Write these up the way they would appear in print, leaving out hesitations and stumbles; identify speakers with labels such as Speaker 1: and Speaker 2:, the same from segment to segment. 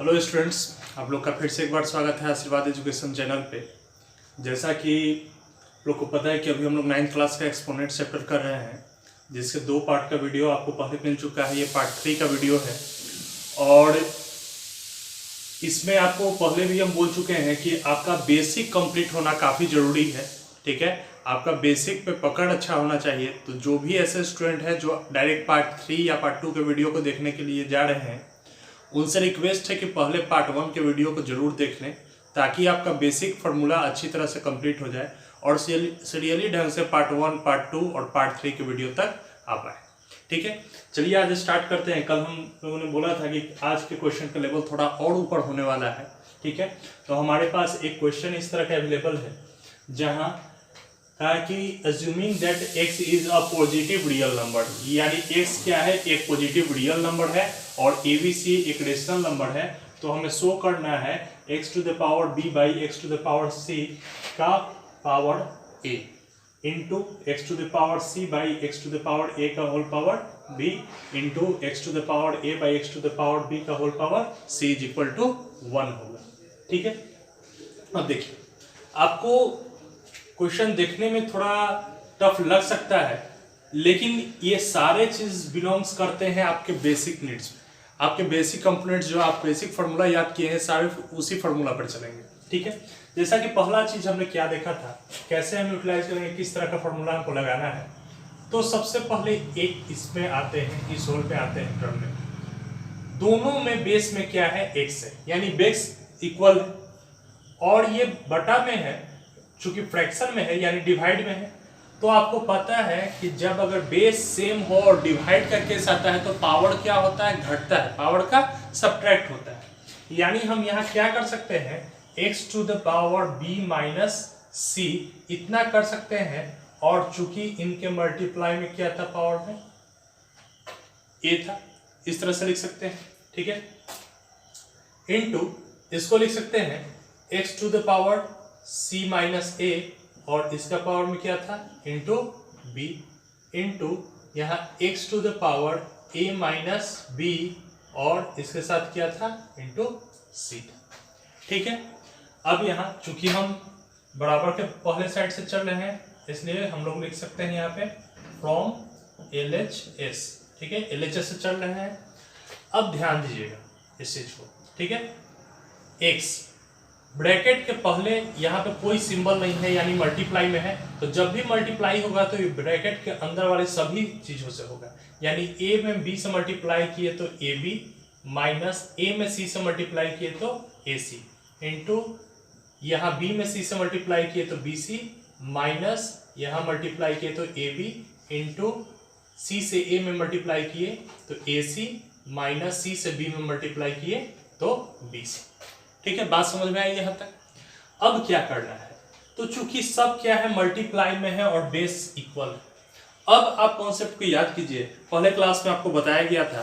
Speaker 1: Hello students, आप लोग का फिर से एक बार स्वागत है आशीर्वाद एजुकेशन चैनल पे। जैसा कि आप लोग को पता है कि अभी हम लोग 9th क्लास का एक्सपोनेंट चैप्टर कर रहे हैं, जिसके 2 पार्ट का वीडियो आपको पहले मिल चुका है। ये पार्ट 3 का वीडियो है और इसमें आपको पहले भी हम बोल चुके हैं कि आपका बेसिक कंप्लीट होना काफ़ी ज़रूरी है। ठीक है, आपका बेसिक पे पकड़ अच्छा होना चाहिए। तो जो भी ऐसे स्टूडेंट हैं जो डायरेक्ट पार्ट 3 या पार्ट 2 के वीडियो को देखने के लिए जा रहे हैं, उनसे रिक्वेस्ट है कि पहले पार्ट 1 के वीडियो को जरूर देख लें, ताकि आपका बेसिक फार्मूला अच्छी तरह से कंप्लीट हो जाए और सीरियली ढंग से पार्ट 1, पार्ट 2 और पार्ट 3 के वीडियो तक आ पाए। ठीक है, चलिए आज स्टार्ट करते हैं। कल हम लोगों ने बोला था कि आज के क्वेश्चन का लेवल थोड़ा और ऊपर होने वाला है। ठीक है, तो हमारे पास एक क्वेश्चन इस तरह का अवेलेबल है, जहाँ कहा कि assuming that x is a positive real number, यानी x क्या है, एक पॉजिटिव रियल नंबर है और abc एक रेशनल नंबर है। तो हमें शो करना है x to the power b by x to the power c का power a into x to the power c by x to the power a का whole power b into x to the power a by x to the power b का whole power c is equal to 1 होगा। ठीक है, अब देखिए, आपको question देखने में थोड़ा टफ लग सकता है, लेकिन ये सारे चीज बिलोंग्स करते हैं आपके बेसिक नीड्स में। आपके बेसिक कंपोनेंट्स जो आप बेसिक फार्मूला याद किए हैं, सारे उसी फार्मूला पर चलेंगे। ठीक है, जैसा कि पहला चीज हमने क्या देखा था, कैसे हम यूटिलाइज करेंगे, किस तरह का फार्मूला हमको लगाना है। तो सबसे पहले एक इसमें आते हैं, इस होल पे आते हैं टर्म में। दोनों में बेस में क्या है, एक्स है, यानी बेस इक्वल है और ये बटा में है, चूंकि फ्रैक्शन में है यानी डिवाइड में है। तो आपको पता है कि जब अगर बेस सेम हो और डिवाइड का केस आता है तो पावर क्या होता है, घटता है, पावर का सब्ट्रैक्ट होता है। यानी हम यहाँ क्या कर सकते हैं, x to the power b minus c इतना कर सकते हैं, और चूंकि इनके मल्टीप्लाई में क्या था, पावर में a था, इस तरह से लिख सकते हैं। ठीक है, इनटू इसको लिख सकते हैं x to the power c minus a और इसका पावर में क्या था, इंटू b इंटू यहाँ x to the power a minus b और इसके साथ क्या था, इंटू c। ठीक है, अब यहाँ चूंकि हम बराबर के पहले साइड से चल रहे हैं, इसलिए हम लोग लिख सकते हैं यहाँ पे फ्रॉम LHS। ठीक है, LHS से चल रहे हैं। अब ध्यान दीजिएगा इस चीज को। ठीक है, x ब्रैकेट के पहले यहाँ पे कोई सिंबल नहीं है, यानी मल्टीप्लाई में है। तो जब भी मल्टीप्लाई होगा तो ये ब्रैकेट के अंदर वाले सभी चीजों से होगा। यानी a में b से मल्टीप्लाई किए तो ab माइनस a में c से मल्टीप्लाई किए तो ac इंटू यहाँ b में c से मल्टीप्लाई किए तो bc माइनस यहाँ मल्टीप्लाई किए तो ab इंटू c से a में मल्टीप्लाई किए तो ac माइनस c से b में मल्टीप्लाई किए तो bc। ठीक है, बात समझ में आई यहाँ तक। अब क्या करना है, तो चूंकि सब क्या है, मल्टीप्लाई में है और बेस इक्वल है। अब आप कॉन्सेप्ट को याद कीजिए, पहले क्लास में आपको बताया गया था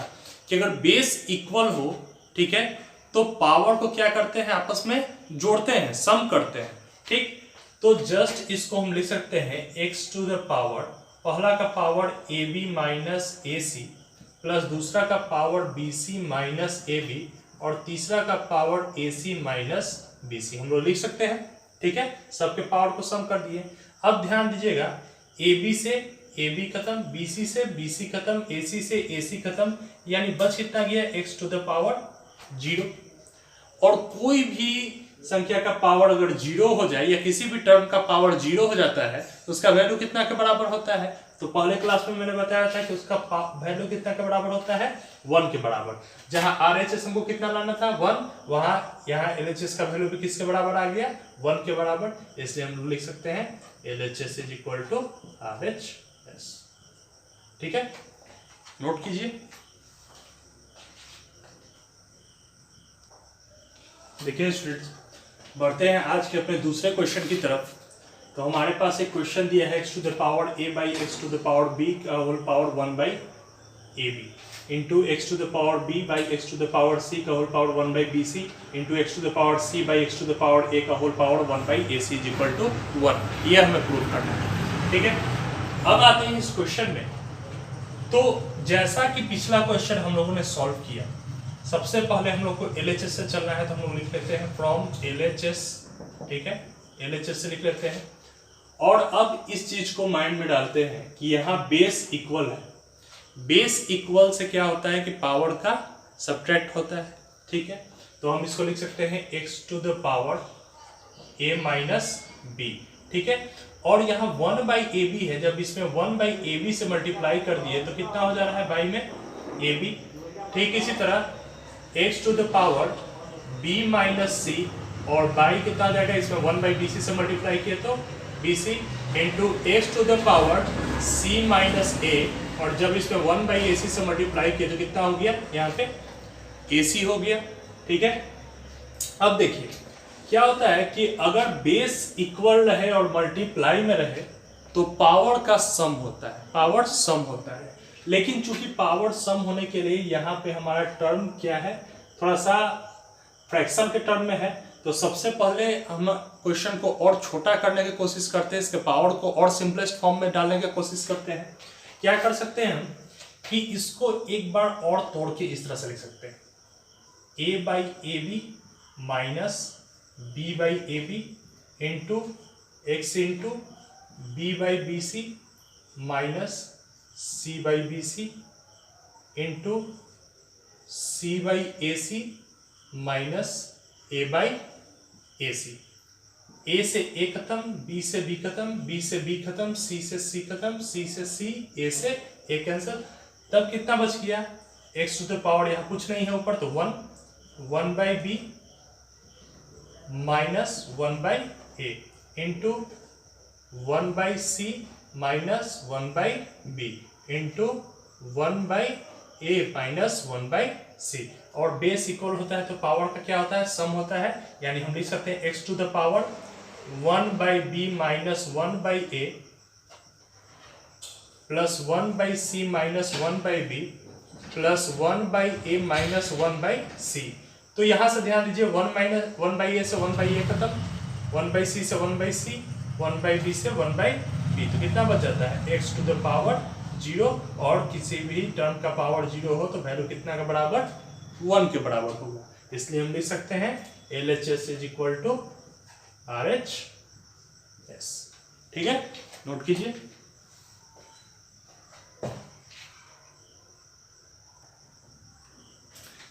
Speaker 1: कि अगर बेस इक्वल हो, ठीक है, तो पावर को क्या करते हैं, आपस में जोड़ते हैं, सम करते हैं। ठीक, तो जस्ट इसको हम लिख सकते हैं x टू द पावर, पहला का power ab minus ac plus दूसरा का पावर bc माइनस ab और तीसरा का पावर AC माइनस BC हम लोग लिख सकते हैं। ठीक है, सबके पावर को सम कर दिए। अब ध्यान दीजिएगा, AB से AB खत्म, BC से BC खत्म, AC से AC खत्म, यानी बच कितना गया, x टू द पावर 0। और कोई भी संख्या का पावर अगर 0 हो जाए या किसी भी टर्म का पावर 0 हो जाता है तो उसका वैल्यू कितना के बराबर होता है। तो पहले क्लास में मैंने बताया था कि उसका वैल्यू कितना के बराबर होता है, 1 के बराबर। जहां RHS हमको कितना लाना था, 1, वहां यहाँ LHS का वैल्यू भी किसके बराबर आ गया, 1 के बराबर। इसलिए हम लोग लिख सकते हैं LHS is equal to RHS। ठीक है, नोट कीजिए। देखिए स्टूडेंट्स, बढ़ते हैं आज के अपने दूसरे क्वेश्चन की तरफ। तो हमारे पास एक क्वेश्चन दिया है x to the power a by x to the power b का whole power 1 by ab into x to the power b by x to the power c का whole power 1 by bc into x to the power c by x to the power a का whole power 1 by ac is equal to 1। ये हमें prove करना है। ठीक है, अब आते हैं इस क्वेश्चन में। तो जैसा कि पिछला क्वेश्चन हम लोगों ने सॉल्व किया, सबसे पहले हम लोग को LHS से चलना है, तो हम लोग लिख लेते हैं फ्रॉम LHS, ठीक है, LHS से लिख लेते हैं। और अब इस चीज को माइंड में डालते हैं कि यहाँ बेस इक्वल है, बेस इक्वल से क्या होता है कि पावर का सब्ट्रैक्ट होता है, ठीक है। तो हम इसको लिख सकते हैं x to the power a minus b, ठीक है। और यहाँ 1/ab है, जब इसमें 1/ab से मल्टीप्लाई कर दिए तो कितना हो जा रहा है बाई में ab, ठीक। इसी तरह x to the power b minus c, और बाई कितना आ जाएगा, इसमें 1/bc से मल्टीप्लाई किए तो bc into x to the power c minus a, और जब इसमें 1/ac से मल्टीप्लाई किए तो कितना हो गया, यहाँ पे ac हो गया, ठीक है। अब देखिए क्या होता है कि अगर बेस इक्वल रहे और मल्टीप्लाई में रहे तो पावर का सम होता है, पावर सम होता है। लेकिन चूंकि पावर सम होने के लिए यहाँ पे हमारा टर्म क्या है, थोड़ा सा फ्रैक्शन के टर्म में है, तो सबसे पहले हम क्वेश्चन को और छोटा करने की कोशिश करते हैं, इसके पावर को और सिंपलेस्ट फॉर्म में डालने की कोशिश करते हैं। क्या कर सकते हैं हम कि इसको एक बार और तोड़ के इस तरह से लिख सकते हैं, a/ab minus b/ab into x into b/bc minus c/bc into c/ac minus a/ac। a से a खत्म, b से b खत्म, b से b खत्म, c से c खत्म, c से c, a से a कैंसिल। तब कितना बच गया, x टू द पावर यहाँ कुछ नहीं है ऊपर, तो 1/b minus 1/a into 1/c minus 1/b into 1/a minus 1/c। और बेस इक्वल होता है तो पावर का क्या होता है, सम होता है। यानी हम लिख सकते हैं x to the power 1/b minus 1/a plus 1/c minus 1/b plus 1/a minus 1/c। तो यहां से ध्यान दीजिए 1/a से 1/a खत्म, 1/c से 1/c, 1/b से 1/b, तो कितना बच जाता है x टू द पावर 0, और किसी भी टर्म का पावर 0 हो तो वैल्यू कितना का बराबर, 1 के बराबर होगा। इसलिए हम लिख सकते हैं LHS is equal to RHS, ठीक है, नोट कीजिए।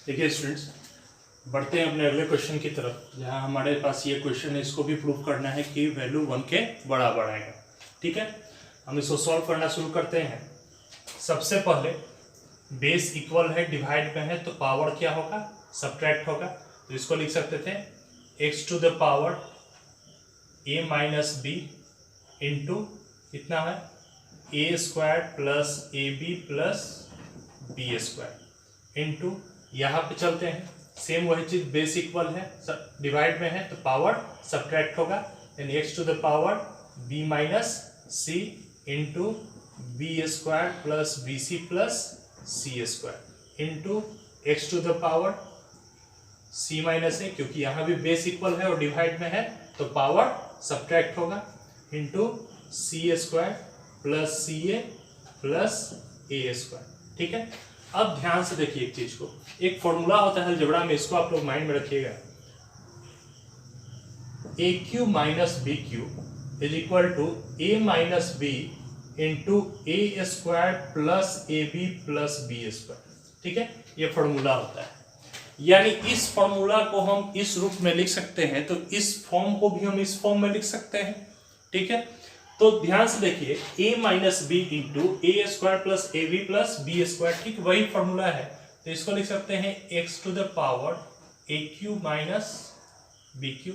Speaker 1: देखिए स्टूडेंट्स, बढ़ते हैं अपने अगले क्वेश्चन की तरफ, जहां हमारे पास ये क्वेश्चन है, इसको भी प्रूव करना है कि वैल्यू 1 के बराबर आएगा, ठीक है। हम इसको सॉल्व करना शुरू करते हैं। सबसे पहले बेस इक्वल है, डिवाइड में है, तो पावर क्या होगा, सब्ट्रैक्ट होगा। तो इसको लिख सकते थे x to the power a minus b into कितना है a square plus ab plus b square into, यहाँ पे चलते हैं, सेम वही चीज, बेस इक्वल है, डिवाइड में है तो पावर सब्ट्रैक्ट होगा, यानी x to the power b minus c into b square plus bc plus c square into x to the power c minus a, क्योंकि यहाँ भी बेस इक्वल है और डिवाइड में है तो पावर सब्ट्रैक्ट होगा, into c square plus ca plus a square, ठीक है। अब ध्यान से देखिए एक चीज को, एक फॉर्मूला होता है अलजेब्रा में, इसको आप लोग माइंड में रखिएगा, AQ minus BQ is equal to A minus B into A square plus AB plus B square, ठीक है, ये फॉर्मूला होता है। यानी इस फॉर्मूला को हम इस रूप में लिख सकते हैं, तो इस फॉर्म को भी हम इस फॉर्म में लिख सकते हैं, ठीक है। तो ध्यान से देखिए a minus B into A square plus A B plus B square, ठीक वही फॉर्मूला है। तो इसको लिख सकते हैं x to the power A Q minus B Q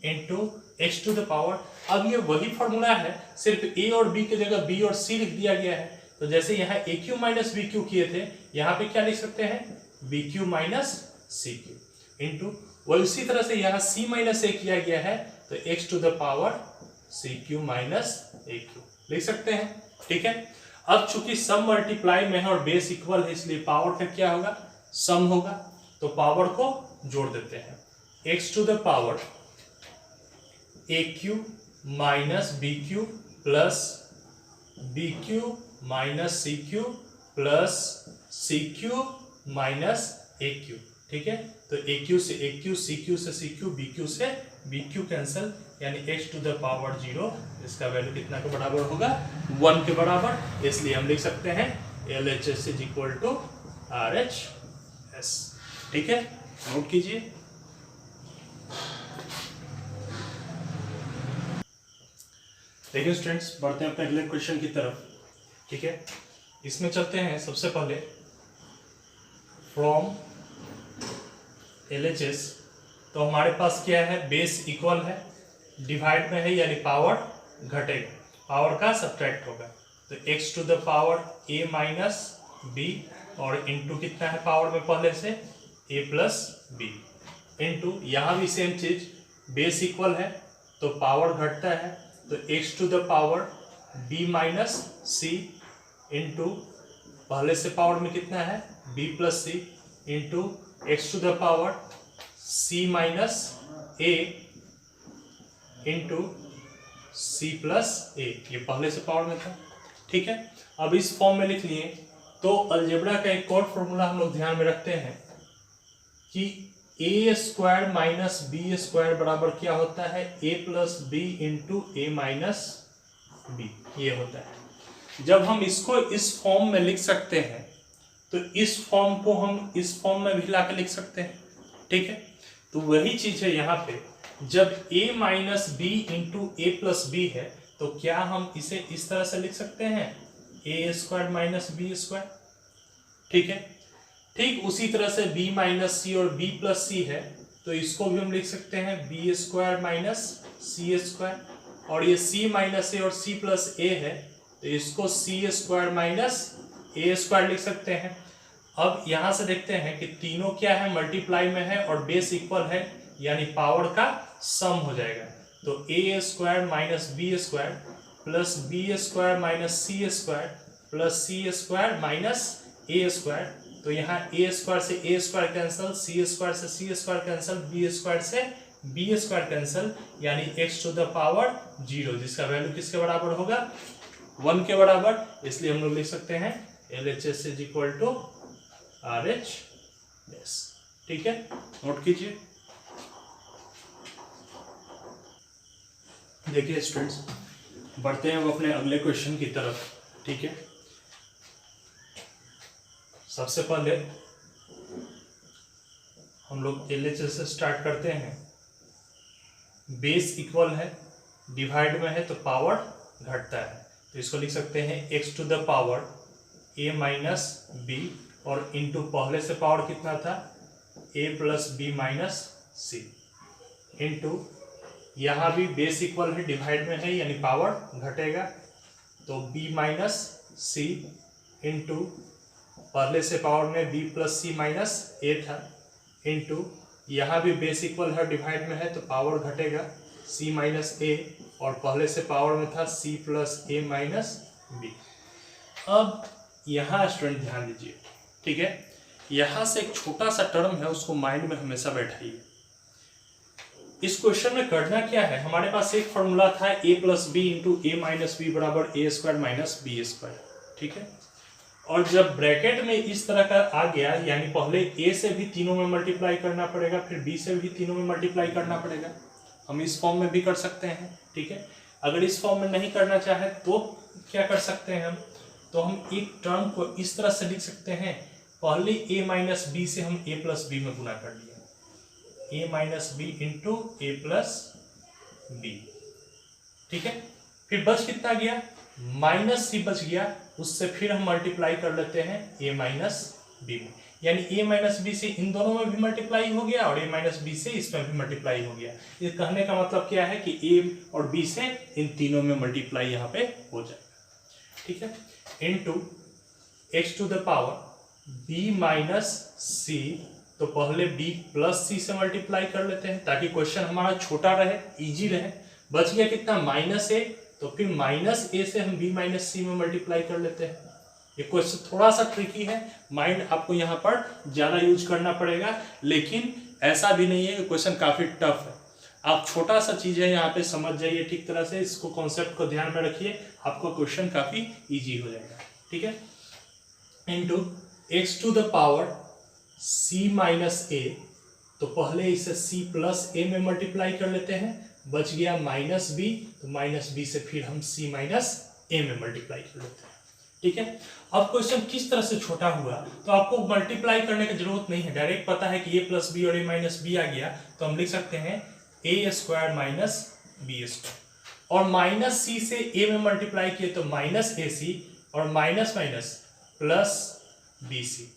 Speaker 1: into x to the power. अब ये वही फॉर्मूला है, सिर्फ a और b की जगह b और c लिख दिया गया है। तो जैसे यहाँ A Q minus B Q किए थे, यहाँ पे क्या लिख सकते हैं B Q minus C Q into, वही उसी तरह से यहाँ c माइनस ए किया गया है, तो x to the power C Q minus A Q लिख सकते हैं, ठीक है। अब चूंकि सम मल्टीप्लाई में है और बेस इक्वल है, इसलिए पावर का क्या होगा, सम होगा। तो पावर को जोड़ देते हैं, x to the power A Q minus B Q plus B Q minus C Q plus C Q minus A Q, ठीक है। तो ए क्यू से ए क्यू, सी क्यू से सी क्यू, बी क्यू से बी क्यू कैंसिल, यानी x to the power 0 इसका value कितना के बराबर होगा, 1 के बराबर। इसलिए हम लिख सकते हैं LHS is equal to RHS। ठीक है, नोट कीजिए। देखिए स्टूडेंट्स, बढ़ते हैं अपने अगले क्वेश्चन की तरफ। ठीक है, इसमें चलते हैं सबसे पहले फ्रॉम LHS। तो हमारे पास क्या है, बेस इक्वल है, डिवाइड में है यानी पावर घटेगा, पावर का सब्ट्रैक्ट होगा। तो x to the power a minus B, और इंटू कितना है पावर में पहले से a प्लस बी, इंटू यहाँ भी सेम चीज, बेस इक्वल है तो पावर घटता है, तो x to the power b minus C, into पहले से पावर में कितना है b plus C, into x to the power c minus a, into c plus a, ये पहले से पावर में था। ठीक है, अब इस फॉर्म में लिख लिए। तो अलजेब्रा का एक और फॉर्मूला हम लोग ध्यान में रखते हैं कि ए स्क्वायर माइनस बी स्क्वायर बराबर क्या होता है, ए plus B into A minus B, ये होता है। जब हम इसको इस फॉर्म में लिख सकते हैं तो इस फॉर्म को हम इस फॉर्म में भी लाके लिख सकते हैं। ठीक है, तो वही चीज है यहाँ पे, जब a minus B into A plus B है तो क्या हम इसे इस तरह से लिख सकते हैं, a square minus B square. ठीक है, ठीक उसी तरह से b माइनस सी और b प्लस सी है तो इसको भी हम लिख सकते हैं B square minus c square, और ये c माइनस ए और c प्लस ए है तो इसको सी स्क्वायर माइनस ए स्क्वायर लिख सकते हैं। अब यहां से देखते हैं कि तीनों क्या है, मल्टीप्लाई में है और बेस इक्वल है, यानी पावर का सम हो जाएगा। तो a square minus B square plus B square minus c square plus c square minus a square. तो यहाँ ए स्क्वायर से a square cancel, c square से c square cancel, b square से बी स्क्वायर कैंसिल, यानी x to the power 0, जिसका value किसके बराबर होगा, 1 के बराबर। इसलिए हम लोग लिख सकते हैं LHS is equal to RHS। ठीक है, नोट कीजिए। देखिए स्टूडेंट्स, बढ़ते हैं अब अपने अगले क्वेश्चन की तरफ। ठीक है, सबसे पहले हम लोग LHS से स्टार्ट करते हैं। बेस इक्वल है, डिवाइड में है तो पावर घटता है, तो इसको लिख सकते हैं x to the power a minus B, और इंटू पहले से पावर कितना था a plus B minus C, into यहाँ भी बेस इक्वल है, डिवाइड में है यानी पावर घटेगा, तो b माइनस सी, इंटू पहले से पावर में b प्लस सी माइनस ए था, इंटू यहाँ भी बेस इक्वल है, डिवाइड में है तो पावर घटेगा, c माइनस ए, और पहले से पावर में था c प्लस ए माइनस बी। अब यहाँ स्टूडेंट ध्यान दीजिए। ठीक है, यहाँ से एक छोटा सा टर्म है, उसको माइंड में हमेशा बैठाइए। इस क्वेश्चन में करना क्या है, हमारे पास एक फॉर्मूला था a plus B into A minus B बराबर A square minus B square. ठीक है, और जब ब्रैकेट में इस तरह का आ गया, यानी पहले a से भी तीनों में मल्टीप्लाई करना पड़ेगा, फिर b से भी तीनों में मल्टीप्लाई करना पड़ेगा। हम इस फॉर्म में भी कर सकते हैं। ठीक है, अगर इस फॉर्म में नहीं करना चाहे तो क्या कर सकते हैं हम, तो हम एक टर्म को इस तरह से लिख सकते हैं, पहले a माइनस बी से हम a प्लस बी में गुना कर लिया, a minus B into A plus B. ठीक है, फिर बच कितना गया, माइनस सी बच गया, उससे फिर हम मल्टीप्लाई कर लेते हैं a माइनस बी में, यानी a माइनस बी से इन दोनों में भी मल्टीप्लाई हो गया और a माइनस बी से इसमें भी मल्टीप्लाई हो गया। ये कहने का मतलब क्या है कि a और b से इन तीनों में मल्टीप्लाई यहाँ पे हो जाएगा। ठीक है, into x to the power b minus c, तो पहले b प्लस सी से मल्टीप्लाई कर लेते हैं ताकि क्वेश्चन हमारा छोटा रहे, इजी रहे। बच गया कितना, माइनस ए, तो फिर माइनस ए से हम b माइनस सी में मल्टीप्लाई कर लेते हैं। ये क्वेश्चन थोड़ा सा ट्रिकी है, माइंड आपको यहाँ पर ज़्यादा यूज करना पड़ेगा, लेकिन ऐसा भी नहीं है कि क्वेश्चन काफ़ी टफ है। आप छोटा सा चीज़ है यहाँ पे समझ जाइए ठीक तरह से, इसको कॉन्सेप्ट को ध्यान में रखिए, आपका क्वेश्चन काफ़ी ईजी हो जाएगा। ठीक है, into x to the power c minus a, तो पहले इसे c प्लस ए में मल्टीप्लाई कर लेते हैं, बच गया माइनस बी, तो माइनस बी से फिर हम c माइनस ए में मल्टीप्लाई कर लेते हैं। ठीक है, अब क्वेश्चन किस तरह से छोटा हुआ, तो आपको मल्टीप्लाई करने की जरूरत नहीं है, डायरेक्ट पता है कि a प्लस बी और a माइनस बी आ गया, तो हम लिख सकते हैं a square minus B square, और माइनस सी से a में मल्टीप्लाई किए तो माइनस ए सी, और minus minus plus b c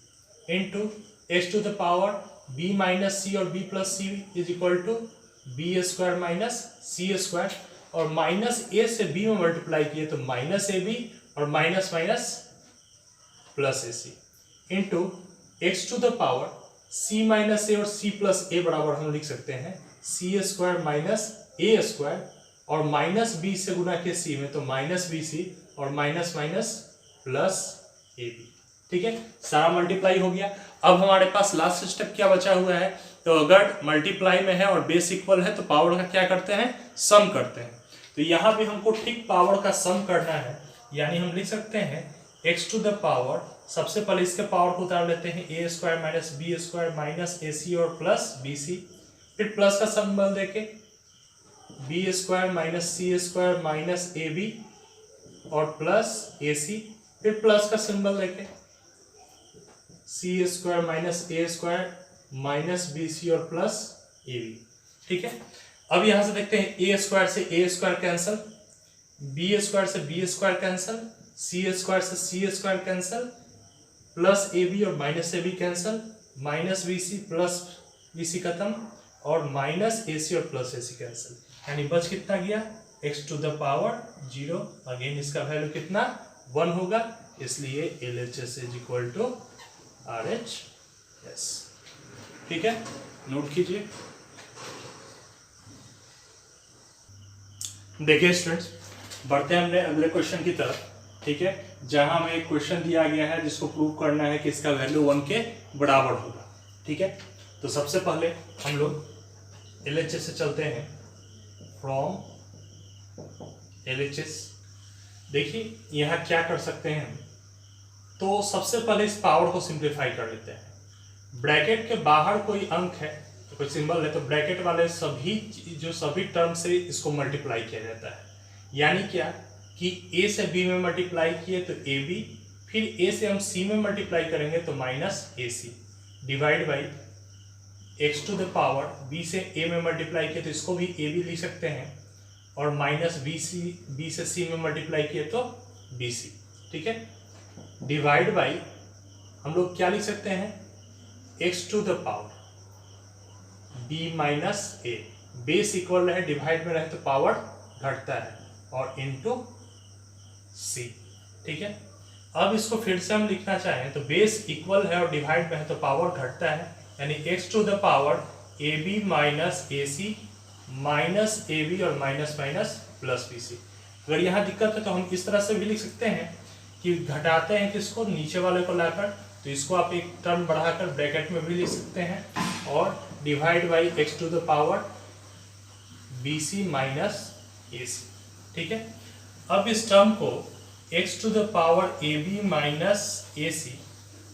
Speaker 1: into x to the power b minus c और b plus c is equal to b square minus c square, और minus a से b में multiply किए तो minus a b और minus minus plus a c into x to the power c minus a और c plus a बराबर हम लिख सकते हैं c square minus a square, और माइनस बी से गुना के सी में तो माइनस बी सी और माइनस माइनस प्लस ए बी। ठीक है, सारा मल्टीप्लाई हो गया। अब हमारे पास लास्ट स्टेप क्या बचा हुआ है, तो अगर मल्टीप्लाई में है और बेस इक्वल है तो पावर का क्या करते हैं, सम करते हैं। तो यहाँ भी हमको ठीक पावर का सम करना है, यानी हम लिख सकते हैं एक्स टू द पावर, सबसे पहले इसके पावर को उतार लेते हैं a square minus B square minus a c और प्लस बी सी, फिर प्लस का सिंबल देके b square minus c square minus a b और प्लस ए सी, फिर प्लस का सिंबल देके c square minus a square minus B C और plus ए B. ठीक है, अब यहां से देखते हैं ए स्क्वायर से a square cancel, b square से b square cancel, c square से सी स्क्वायर कैंसल, प्लस ए बी और minus a b cancel, minus B c plus b c खत्म, और माइनस ए सी और प्लस ए सी कैंसल, यानी बच कितना गया X to the power 0। Again इसका वैल्यू कितना 1 होगा, इसलिए LHS is equal to RHS। ठीक है, नोट कीजिए। देखिए स्टूडेंट्स, बढ़ते हैं हमने अगले क्वेश्चन की तरफ। ठीक है, जहां हमें एक क्वेश्चन दिया गया है जिसको प्रूव करना है कि इसका वैल्यू 1 के बराबर होगा। ठीक है, तो सबसे पहले हम लोग LHS से चलते हैं, फ्रॉम LHS। देखिए यहाँ क्या कर सकते हैं हम, तो सबसे पहले इस पावर को सिंप्लीफाई कर लेते हैं। ब्रैकेट के बाहर कोई अंक है तो कोई सिंबल है तो ब्रैकेट वाले सभी टर्म से इसको मल्टीप्लाई किया जाता है, यानी क्या कि a से b में मल्टीप्लाई किए तो ab, फिर a से हम c में मल्टीप्लाई करेंगे तो minus ac, divide by X to the power b से a में मल्टीप्लाई किए तो इसको भी ab लिख सकते हैं, और माइनस b से c में मल्टीप्लाई किए तो bc। ठीक है, डिवाइड बाई हम लोग क्या लिख सकते हैं, X to the power b minus a, base equal रहे डिवाइड में रहे तो पावर घटता है, और इनटू c। ठीक है, अब इसको फिर से हम लिखना चाहें तो बेस इक्वल है और डिवाइड में है तो पावर घटता है, यानी x to the power ab minus ac minus ab और माइनस माइनस प्लस bc। अगर यहाँ दिक्कत है तो हम इस तरह से भी लिख सकते हैं कि घटाते हैं किसको, नीचे वाले को लाकर, तो इसको आप एक टर्म बढ़ाकर ब्रैकेट में भी लिख सकते हैं, और divide by X to the power bc minus ac। ठीक है, अब इस टर्म को x to the power ab minus ac,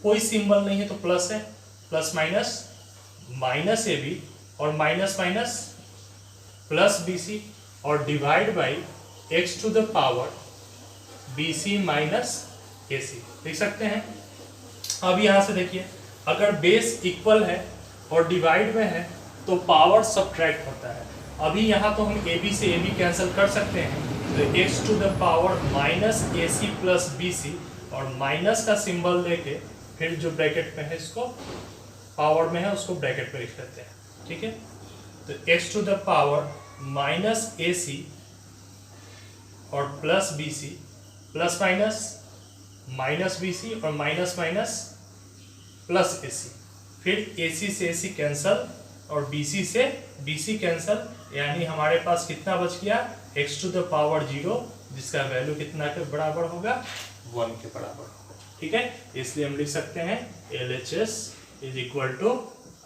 Speaker 1: कोई सिंबल नहीं है तो प्लस है, प्लस माइनस माइनस ab और माइनस माइनस प्लस bc, और divide by x to the power bc minus ac लिख सकते हैं। अब यहाँ से देखिए, अगर बेस इक्वल है और डिवाइड में है तो पावर सब्ट्रैक्ट होता है। अभी यहाँ तो हम ab से ab कैंसिल कर सकते हैं, तो x to the power minus ac plus bc, और माइनस का सिंबल लेके फिर जो ब्रैकेट में है इसको पावर में है उसको ब्रैकेट में लिख लेते हैं। ठीक है, तो x to the power minus ac और plus bc, plus minus minus bc और माइनस माइनस प्लस ac, फिर ac से ac कैंसल और bc से bc कैंसल, यानी हमारे पास कितना बच गया x टू द पावर 0, जिसका वैल्यू कितना के बराबर होगा 1 के बराबर होगा। ठीक है, इसलिए हम लिख सकते हैं LHS is equal to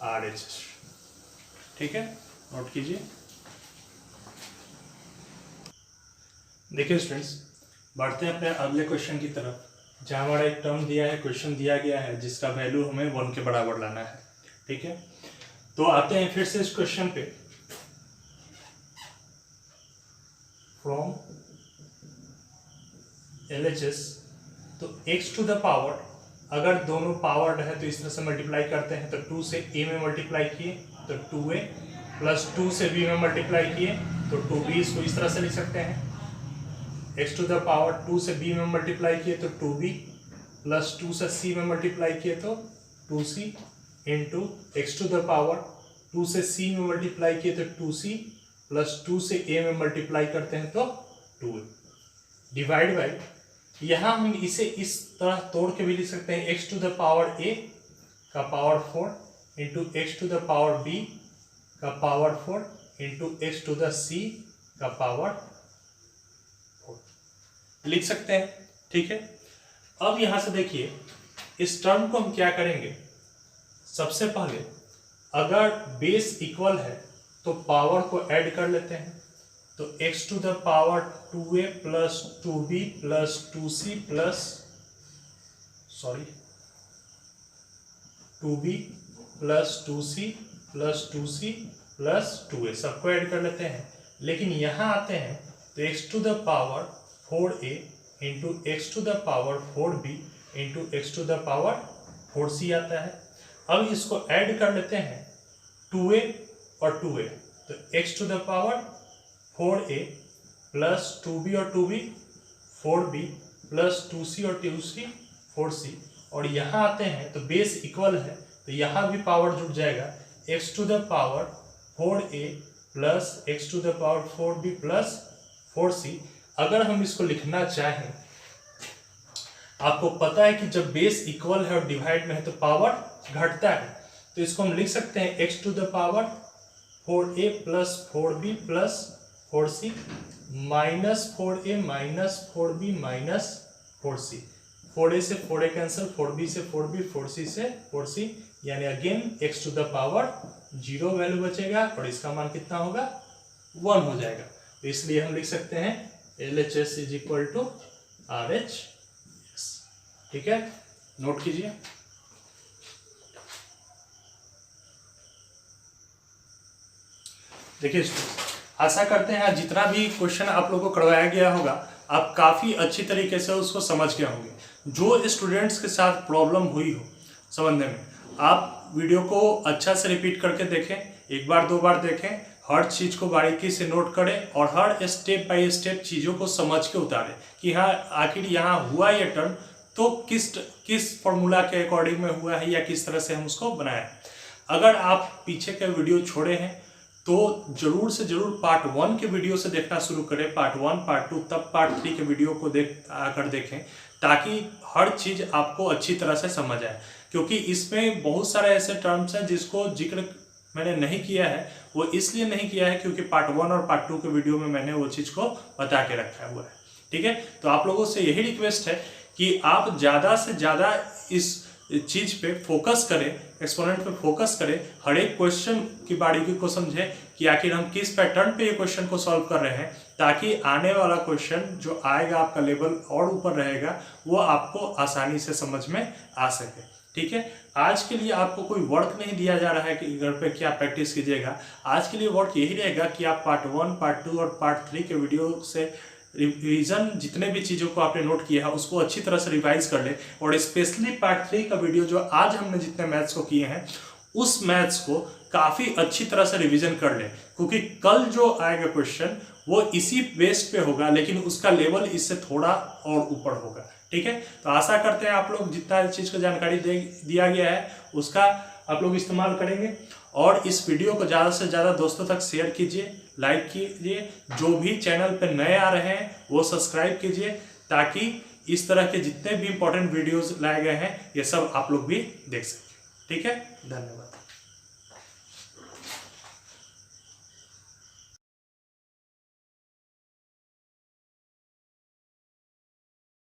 Speaker 1: RHS। ठीक है, नोट कीजिए। देखिए स्टूडेंट्स, बढ़ते हैं अपने अगले क्वेश्चन की तरफ, जहाँ हमारा एक टर्म दिया है, क्वेश्चन दिया गया है जिसका वैल्यू हमें 1 के बराबर लाना है। ठीक है, तो आते हैं फिर से इस क्वेश्चन पे। फ्रॉम LHS, तो x टू द पावर, अगर दोनों पावर्ड है तो इस तरह से मल्टीप्लाई करते हैं, तो 2 से a में मल्टीप्लाई किए तो 2a, प्लस 2 से b में मल्टीप्लाई किए तो 2b, इसको इस तरह से लिख सकते हैं। x टू द पावर 2 से b में मल्टीप्लाई किए तो 2b, प्लस 2 से c में मल्टीप्लाई किए तो 2c, into x to the power 2 से c में मल्टीप्लाई किए तो 2c, प्लस 2 से a में मल्टीप्लाई करते हैं तो 2a, डिवाइड बाई, यहाँ हम इसे इस तरह तोड़ के भी लिख सकते हैं, x to the power a का power 4 into x to the power b का power 4 into x to the c का पावर 4 लिख सकते हैं। ठीक है, अब यहाँ से देखिए इस टर्म को हम क्या करेंगे, सबसे पहले अगर बेस इक्वल है तो पावर को ऐड कर लेते हैं, तो x to the power 2a plus 2b plus 2c plus 2b plus 2c plus 2c plus 2a, सबको ऐड कर लेते हैं। लेकिन यहाँ आते हैं तो x to the power 4a into x to the power 4b into x to the power 4c आता है। अब इसको ऐड कर लेते हैं 2a और 2a, तो x to the power 4a plus 2b और 2b 4b प्लस 2c और 2c 4c, और यहाँ आते हैं तो बेस इक्वल है तो यहाँ भी पावर जुड़ जाएगा, x to the power 4a plus x to the power 4b plus 4c। अगर हम इसको लिखना चाहें, आपको पता है कि जब बेस इक्वल है और डिवाइड में है तो पावर घटता है, तो इसको हम लिख सकते हैं x to the power 4a plus 4b plus 4c minus 4a minus 4b minus 4c, 4a से 4a कैंसिल, 4b से 4b, 4c से 4c, यानी again x to the power 0 value बचेगा और इसका मान कितना होगा 1 हो जाएगा। तो इसलिए हम लिख सकते हैं LHS is equal to RHS। ठीक है, नोट कीजिए। देखिए आशा करते हैं जितना भी क्वेश्चन आप लोगों को करवाया गया होगा आप काफ़ी अच्छी तरीके से उसको समझ गए होंगे। जो स्टूडेंट्स के साथ प्रॉब्लम हुई हो समझने में, आप वीडियो को अच्छा से रिपीट करके देखें, एक बार दो बार देखें, हर चीज़ को बारीकी से नोट करें और हर स्टेप बाय स्टेप चीज़ों को समझ के उतारें कि हाँ आखिर यहाँ हुआ ये टर्म तो किस फॉर्मूला के अकॉर्डिंग में हुआ है या किस तरह से हम उसको बनाएं। अगर आप पीछे के वीडियो छोड़े हैं तो जरूर से जरूर पार्ट 1 के वीडियो से देखना शुरू करें, पार्ट 1 पार्ट 2 तब पार्ट 3 के वीडियो को आकर देखें, ताकि हर चीज़ आपको अच्छी तरह से समझ आए। क्योंकि इसमें बहुत सारे ऐसे टर्म्स हैं जिसको जिक्र मैंने नहीं किया है, वो इसलिए नहीं किया है क्योंकि पार्ट 1 और पार्ट 2 के वीडियो में मैंने वो चीज़ को बता के रखा हुआ है। ठीक है, तो आप लोगों से यही रिक्वेस्ट है कि आप ज़्यादा से ज़्यादा इस चीज़ पे फोकस करें, एक्सपोनेंट पे फोकस करें, हर एक क्वेश्चन की बारीकी को समझें कि आखिर हम किस पैटर्न पे ये क्वेश्चन को सॉल्व कर रहे हैं, ताकि आने वाला क्वेश्चन जो आएगा आपका लेवल और ऊपर रहेगा वो आपको आसानी से समझ में आ सके। ठीक है, आज के लिए आपको कोई वर्क नहीं दिया जा रहा है कि घर पे क्या प्रैक्टिस कीजिएगा। आज के लिए वर्क यही रहेगा कि आप पार्ट 1 पार्ट 2 और पार्ट 3 के वीडियो से रिवीजन जितने भी चीज़ों को आपने नोट किया है उसको अच्छी तरह से रिवाइज कर ले, और स्पेशली पार्ट 3 का वीडियो जो आज हमने जितने मैथ्स को किए हैं उस मैथ्स को काफ़ी अच्छी तरह से रिवीजन कर ले, क्योंकि कल जो आएगा क्वेश्चन वो इसी बेस्ड पे होगा लेकिन उसका लेवल इससे थोड़ा और ऊपर होगा। ठीक है, तो आशा करते हैं आप लोग जितना चीज़ को जानकारी दिया गया है उसका आप लोग इस्तेमाल करेंगे, और इस वीडियो को ज़्यादा से ज़्यादा दोस्तों तक शेयर कीजिए, लाइक कीजिए, जो भी चैनल पर नए आ रहे हैं वो सब्सक्राइब कीजिए, ताकि इस तरह के जितने भी इंपॉर्टेंट वीडियोस लाए गए हैं ये सब आप लोग भी देख सकें। ठीक है, धन्यवाद।